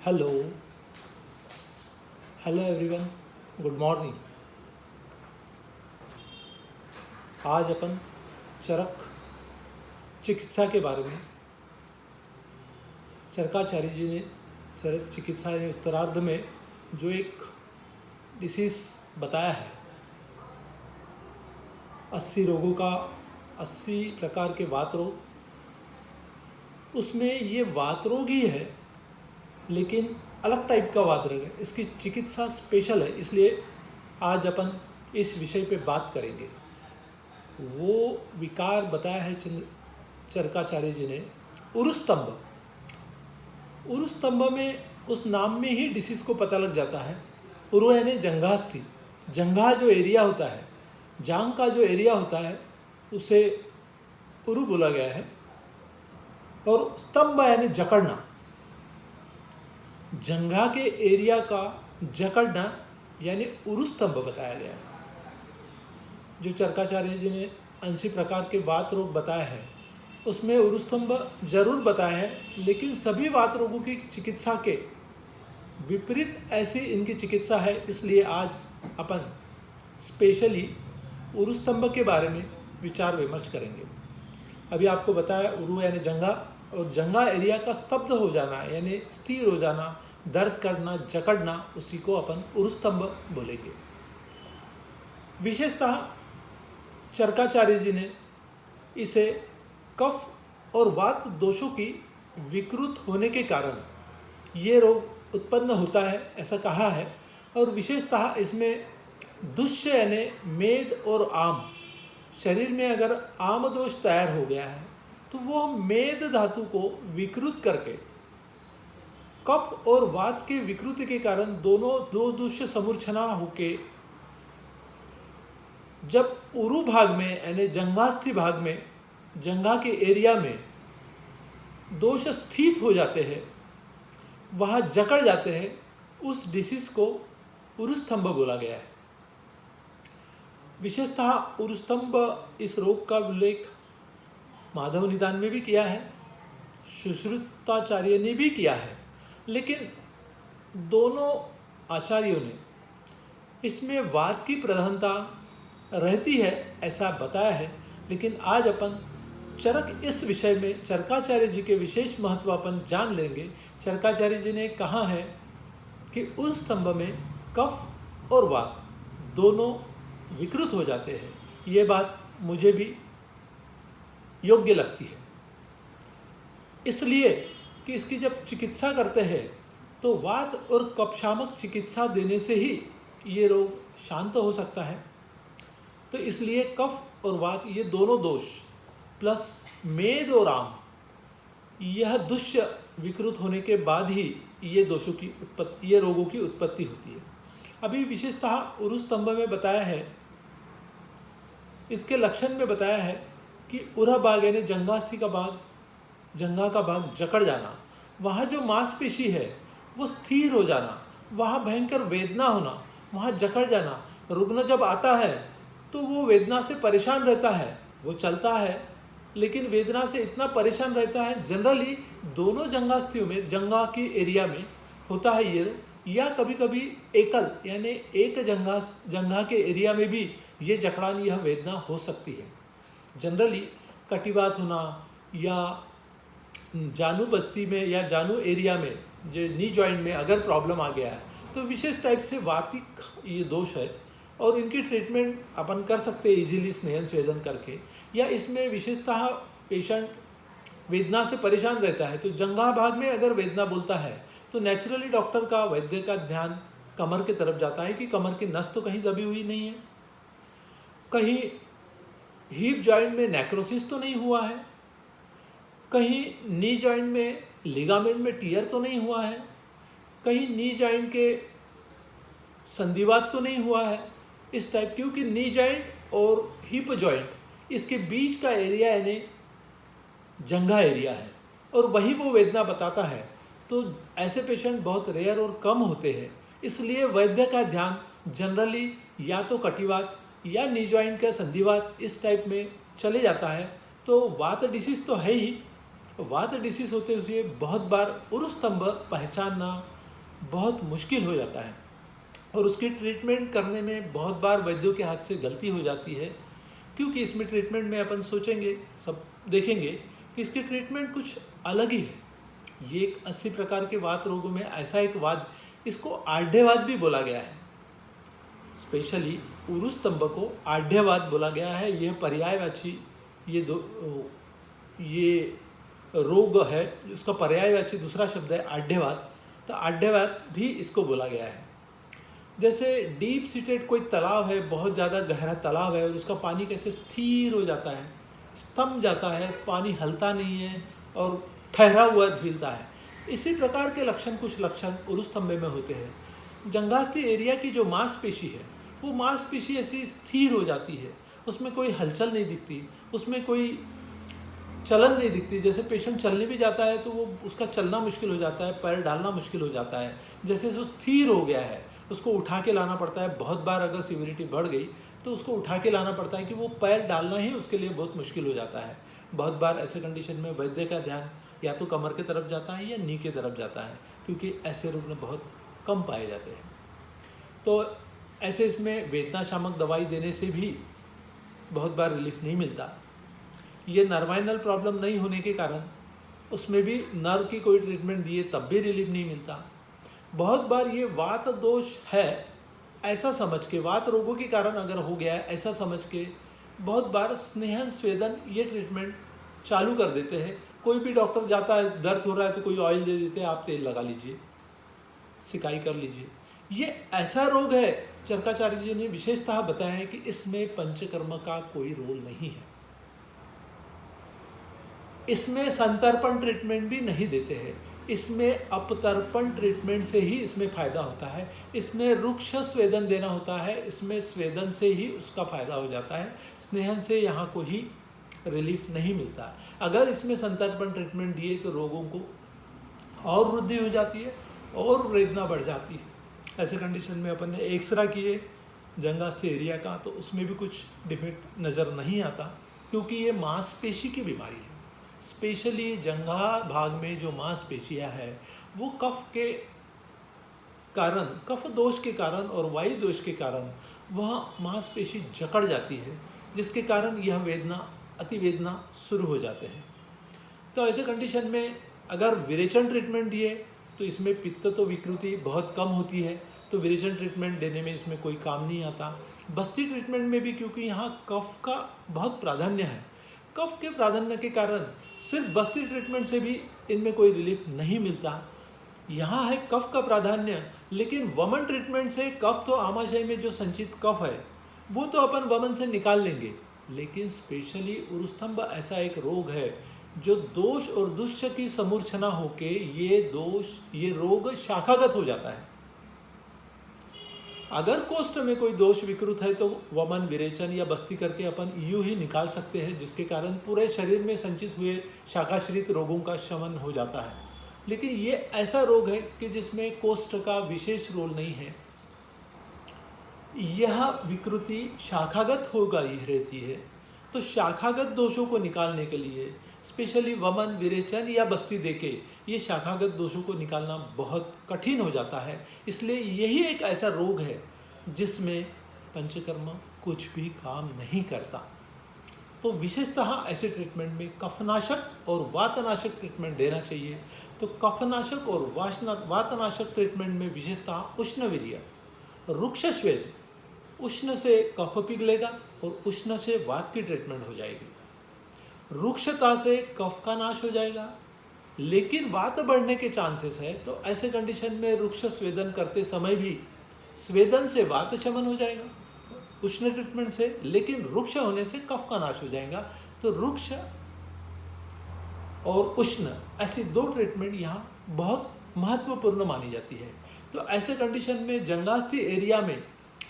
Hello hello everyone, good morning. आज अपन चरक चिकित्सा के बारे में चरकाचार्य जी ने चरक चिकित्सा यानी उत्तरार्ध में जो एक डिसीज़ बताया है, 80 रोगों का 80 प्रकार के वात रोग, उसमें ये वात रोग ही है लेकिन अलग टाइप का वात रोग है। इसकी चिकित्सा स्पेशल है, इसलिए आज अपन इस विषय पे बात करेंगे। वो विकार बताया है चरकाचार्य जी ने उरुस्तंभ। उरुस्तंभ में उस नाम में ही डिसीज़ को पता लग जाता है। उरु यानी जंघास्थि, जंघा जो एरिया होता है, जांग का जो एरिया होता है उसे उरु बोला गया है। और स्तंभ यानी जकड़ना, जंघा के एरिया का जकड़ना यानी उरुस्तंभ बताया गया है। जो चरकाचार्य जी ने 80 प्रकार के वात रोग बताया है उसमें उरुस्तंभ जरूर बताया है, लेकिन सभी वात रोगों की चिकित्सा के विपरीत ऐसी इनकी चिकित्सा है। इसलिए आज अपन स्पेशली उरुस्तंभ के बारे में विचार विमर्श करेंगे। अभी आपको बताया उरु यानी जंघा, और जंघा एरिया का स्तब्ध हो जाना यानी स्थिर हो जाना, दर्द करना, जकड़ना, उसी को अपन उरुस्तंभ बोलेंगे। विशेषतः चरकाचार्य जी ने इसे कफ और वात दोषों की विकृत होने के कारण ये रोग उत्पन्न होता है ऐसा कहा है। और विशेषतः इसमें दुष्य यानी मेद और आम, शरीर में अगर आम दोष तैयार हो गया है तो वो मेद धातु को विकृत करके कफ और वात के विकृति के कारण दोनों दो दुष्य समूर्छना होके जब उरु भाग में यानी जंघास्थि भाग में, जंघा के एरिया में दोष स्थित हो जाते हैं, वहाँ जकड़ जाते हैं, उस डिसीज को उरुस्तंभ बोला गया है। विशेषतः उरुस्तंभ इस रोग का उल्लेख माधव निदान में भी किया है, सुश्रुताचार्य ने भी किया है, लेकिन दोनों आचार्यों ने इसमें वात की प्रधानता रहती है ऐसा बताया है। लेकिन आज अपन चरक इस विषय में चरकाचार्य जी के विशेष महत्व अपन जान लेंगे। चरकाचार्य जी ने कहा है कि उस स्तंभ में कफ और वात दोनों विकृत हो जाते हैं। ये बात मुझे भी योग्य लगती है, इसलिए कि इसकी जब चिकित्सा करते हैं तो वात और कफशामक चिकित्सा देने से ही ये रोग शांत हो सकता है। तो इसलिए कफ और वात ये दोनों दोष प्लस मेद और आम, यह दुष्य विकृत होने के बाद ही ये दोषों की उत्पत्ति, ये रोगों की उत्पत्ति होती है। अभी विशेषतः उरुस्तंभ में बताया है, इसके लक्षण में बताया है कि उरह भाग यानी जंघास्थि का भाग, जंघा का भाग जकड़ जाना, वहाँ जो मांसपेशी है वो स्थिर हो जाना, वहाँ भयंकर वेदना होना, वहाँ जकड़ जाना। रुग्ण जब आता है तो वो वेदना से परेशान रहता है, वो चलता है लेकिन वेदना से इतना परेशान रहता है। जनरली दोनों जंघास्थियों में, जंघा की एरिया में होता है ये, या कभी कभी एकल यानी एक जंघा के एरिया में भी ये जकड़ान, यह वेदना हो सकती है। जनरली कटिवात होना या जानू बस्ती में या जानू एरिया में, जो नी जॉइंट में अगर प्रॉब्लम आ गया है तो विशेष टाइप से वातिक ये दोष है, और इनकी ट्रीटमेंट अपन कर सकते हैं इजीली स्नेहन स्वेदन करके। या इसमें विशेषतः पेशेंट वेदना से परेशान रहता है तो जंघा भाग में अगर वेदना बोलता है तो नेचुरली डॉक्टर का, वैद्य का ध्यान कमर की तरफ जाता है कि कमर की नस तो कहीं दबी हुई नहीं है, कहीं हिप जॉइंट में नेक्रोसिस तो नहीं हुआ है, कहीं नी जॉइंट में लिगामेंट में टियर तो नहीं हुआ है, कहीं नी जॉइंट के संधिवात तो नहीं हुआ है, इस टाइप। क्योंकि नी जॉइंट और हिप जॉइंट इसके बीच का एरिया यानी जंघा एरिया है और वही वो वेदना बताता है। तो ऐसे पेशेंट बहुत रेयर और कम होते हैं, इसलिए वैद्य का ध्यान जनरली या तो कटिवात या नी जॉइंट का संधिवात इस टाइप में चले जाता है। तो वात डिसीज तो है ही, वात डिसीज होते हुए बहुत बार उरुस्तंभ पहचानना बहुत मुश्किल हो जाता है और उसकी ट्रीटमेंट करने में बहुत बार वैद्यों के हाथ से गलती हो जाती है, क्योंकि इसमें ट्रीटमेंट में अपन सोचेंगे, सब देखेंगे कि इसकी ट्रीटमेंट कुछ अलग ही है। ये एक 80 प्रकार के वात रोगों में ऐसा एक वात, इसको आढ़ेवात भी बोला गया है। स्पेशली उरुस्तंभ को आढ़ेवात बोला गया है। यह पर्यायवाची ये रोग है, इसका पर्यायवाची दूसरा शब्द है आढ़ेवात। तो आढ़ेवात भी इसको बोला गया है। जैसे डीप सीटेड कोई तालाब है, बहुत ज़्यादा गहरा तालाब है और उसका पानी कैसे स्थिर हो जाता है, स्तंभ जाता है, पानी हलता नहीं है और ठहरा हुआ झीलता है। इसी प्रकार के कुछ लक्षण उरुस्तंभ में होते हैं। जंघास्थी एरिया की जो मांसपेशी है, वो मांसपेशी ऐसी स्थिर हो जाती है, उसमें कोई हलचल नहीं दिखती, उसमें कोई चलन नहीं दिखती। जैसे पेशेंट चलने भी जाता है तो वो उसका चलना मुश्किल हो जाता है, पैर डालना मुश्किल हो जाता है, जैसे वो स्थिर हो गया है। उसको उठा के लाना पड़ता है। बहुत बार अगर सीवियरिटी बढ़ गई तो उसको उठा के लाना पड़ता है कि वो पैर डालना ही उसके लिए बहुत मुश्किल हो जाता है। बहुत बार ऐसे कंडीशन में वैद्य का ध्यान या तो कमर की तरफ जाता है या नी की तरफ जाता है, क्योंकि ऐसे रुग्ण बहुत कम पाए जाते हैं। तो ऐसे इसमें वेदना शामक दवाई देने से भी बहुत बार रिलीफ नहीं मिलता। ये नर्वाइनल प्रॉब्लम नहीं होने के कारण उसमें भी नर्व की कोई ट्रीटमेंट दिए तब भी रिलीफ नहीं मिलता। बहुत बार ये वात दोष है ऐसा समझ के, वात रोगों के कारण अगर हो गया है ऐसा समझ के, बहुत बार स्नेहन स्वेदन ये ट्रीटमेंट चालू कर देते हैं। कोई भी डॉक्टर जाता है, दर्द हो रहा है तो कोई ऑयल दे देते हैं, आप तेल लगा लीजिए, सिकाई कर लीजिए। ये ऐसा रोग है, चरकाचार्य जी ने विशेषतः बताया है कि इसमें पंचकर्म का कोई रोल नहीं है। इसमें संतर्पण ट्रीटमेंट भी नहीं देते हैं, इसमें अपतर्पण ट्रीटमेंट से ही इसमें फायदा होता है। इसमें रुक्ष स्वेदन देना होता है, इसमें स्वेदन से ही उसका फायदा हो जाता है, स्नेहन से यहाँ को ही रिलीफ नहीं मिलता। अगर इसमें संतर्पण ट्रीटमेंट दिए तो रोगों को और वृद्धि हो जाती है और वेदना बढ़ जाती है। ऐसे कंडीशन में अपन ने एक्सरा किए जंघास्थी एरिया का, तो उसमें भी कुछ डिफेक्ट नज़र नहीं आता, क्योंकि ये मांसपेशी की बीमारी है। स्पेशली जंघा भाग में जो मांसपेशियां है वो कफ के कारण, कफ दोष के कारण और वायु दोष के कारण वह मांसपेशी जकड़ जाती है, जिसके कारण यह वेदना, अतिवेदना शुरू हो जाते हैं। तो ऐसे कंडीशन में अगर विरेचन ट्रीटमेंट दिए तो इसमें पित्त तो विकृति बहुत कम होती है, तो विरेचन ट्रीटमेंट देने में इसमें कोई काम नहीं आता। बस्ती ट्रीटमेंट में भी क्योंकि यहाँ कफ का बहुत प्राधान्य है, कफ के प्राधान्य के कारण सिर्फ बस्ती ट्रीटमेंट से भी इनमें कोई रिलीफ नहीं मिलता। यहाँ है कफ का प्राधान्य, लेकिन वमन ट्रीटमेंट से कफ तो आमाशय में जो संचित कफ है वो तो अपन वमन से निकाल लेंगे, लेकिन स्पेशली उरुस्तंभ ऐसा एक रोग है जो दोष और दुष्ट की समूर्छना होके ये रोग शाखागत हो जाता है। अगर कोष्ठ में कोई दोष विकृत है तो वमन, विरेचन या बस्ती करके अपन यूं ही निकाल सकते हैं, जिसके कारण पूरे शरीर में संचित हुए शाखाश्रित रोगों का शमन हो जाता है। लेकिन ये ऐसा रोग है कि जिसमें कोष्ठ का विशेष रोल नहीं है। यह विकृति शाखागत हो गई रहती है, तो शाखागत दोषों को निकालने के लिए स्पेशली वमन, विरेचन या बस्ती देके ये शाखागत दोषों को निकालना बहुत कठिन हो जाता है। इसलिए यही एक ऐसा रोग है जिसमें पंचकर्म कुछ भी काम नहीं करता। तो विशेषतः ऐसे ट्रीटमेंट में कफनाशक और वातनाशक ट्रीटमेंट देना चाहिए। तो कफनाशक और वातनाशक ट्रीटमेंट में विशेषतः उष्णवीर्य, रुक्ष श्वेत, उष्ण से कफ पिघलेगा और उष्ण से वात की ट्रीटमेंट हो जाएगी। रुक्षता से कफ का नाश हो जाएगा, लेकिन वात बढ़ने के चांसेस है, तो ऐसे कंडीशन में रुक्ष स्वेदन करते समय भी स्वेदन से वात शमन हो जाएगा उष्ण ट्रीटमेंट से, लेकिन रुक्ष होने से कफ का नाश हो जाएगा। तो रुक्ष और उष्ण ऐसी दो ट्रीटमेंट यहाँ बहुत महत्वपूर्ण मानी जाती है। तो ऐसे कंडीशन में जंघास्थी एरिया में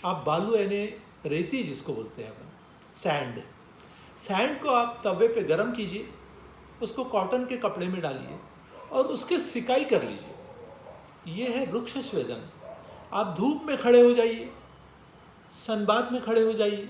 आप बालू यानी रेती जिसको बोलते हैं अपन, सैंड को आप तवे पे गरम कीजिए, उसको कॉटन के कपड़े में डालिए और उसके सिकाई कर लीजिए। ये है रुक्ष स्वेदन। आप धूप में खड़े हो जाइए, सनबाथ में खड़े हो जाइए,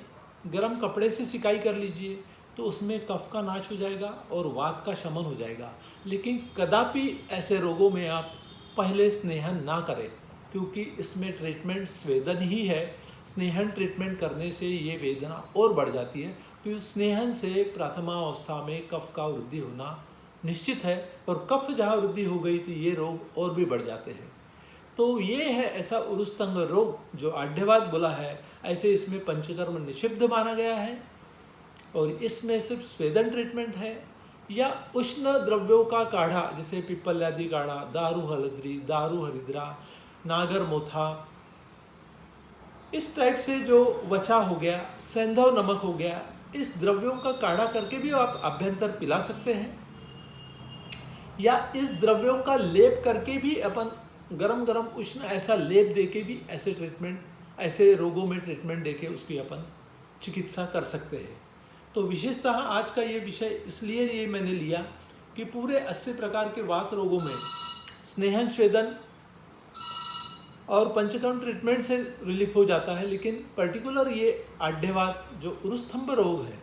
गरम कपड़े से सिकाई कर लीजिए, तो उसमें कफ का नाश हो जाएगा और वात का शमन हो जाएगा। लेकिन कदापि ऐसे रोगों में आप पहले स्नेहन ना करें, क्योंकि इसमें ट्रीटमेंट स्वेदन ही है। स्नेहन ट्रीटमेंट करने से ये वेदना और बढ़ जाती है, क्योंकि स्नेहन से प्रथमावस्था में कफ का वृद्धि होना निश्चित है, और कफ जहाँ वृद्धि हो गई थी ये रोग और भी बढ़ जाते हैं। तो ये है ऐसा उरुस्तंग रोग जो आढ्यवात बोला है, ऐसे इसमें पंचकर्म निषिद्ध माना गया है, और इसमें सिर्फ स्वेदन ट्रीटमेंट है या उष्ण द्रव्यों का काढ़ा, जैसे पिप्पल्यादि काढ़ा, दारू हलद्री, दारू हरिद्रा, नागर मोथा, इस टाइप से जो वचा हो गया, सेंधव नमक हो गया, इस द्रव्यों का काढ़ा करके भी आप अभ्यंतर पिला सकते हैं, या इस द्रव्यों का लेप करके भी अपन गरम गरम उष्ण ऐसा लेप देके भी ऐसे ट्रीटमेंट, ऐसे रोगों में ट्रीटमेंट देके उसकी अपन चिकित्सा कर सकते हैं। तो विशेषतः आज का ये विषय इसलिए ये मैंने लिया कि पूरे 80 प्रकार के वात रोगों में स्नेहन स्वेदन और पंचकर्म ट्रीटमेंट से रिलीफ हो जाता है, लेकिन पर्टिकुलर ये आढ्यवात जो उरुस्तंभ रोग है,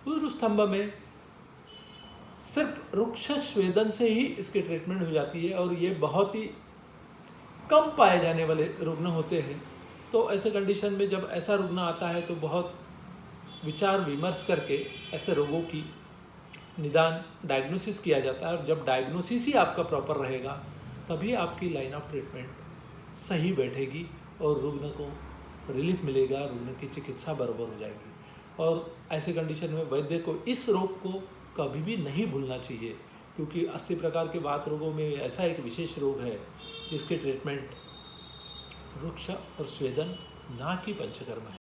उरुस्तंभ में सिर्फ रुक्ष स्वेदन से ही इसकी ट्रीटमेंट हो जाती है, और ये बहुत ही कम पाए जाने वाले रुग्ण होते हैं। तो ऐसे कंडीशन में जब ऐसा रुग्ण आता है तो बहुत विचार विमर्श करके ऐसे रोगों की निदान डायग्नोसिस किया जाता है, और जब डायग्नोसिस ही आपका प्रॉपर रहेगा तभी आपकी लाइन ऑफ ट्रीटमेंट सही बैठेगी और रुग्ण को रिलीफ मिलेगा, रुग्ण की चिकित्सा बराबर हो जाएगी। और ऐसे कंडीशन में वैद्य को इस रोग को कभी भी नहीं भूलना चाहिए, क्योंकि 80 प्रकार के वात रोगों में ऐसा एक विशेष रोग है जिसके ट्रीटमेंट रुक्ष और स्वेदन, ना कि पंचकर्म है।